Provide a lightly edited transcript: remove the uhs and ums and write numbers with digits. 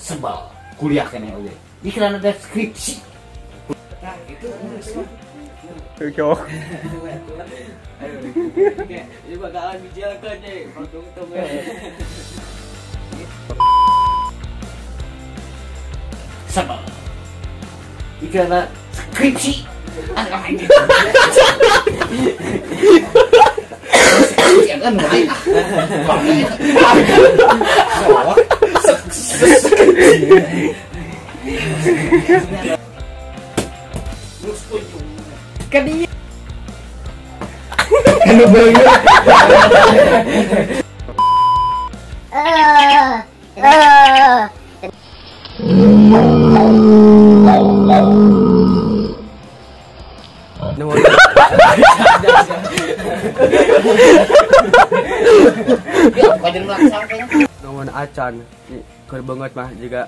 sebal kuliah kan ya oke. Ini karena ada skripsi. Nah, itu Cocok. Ini bakalan dijaga aja, untung ya. sebal. Ini karena skripsi. Yang kan mulai Kadinya. Namun acan, keur banget mah juga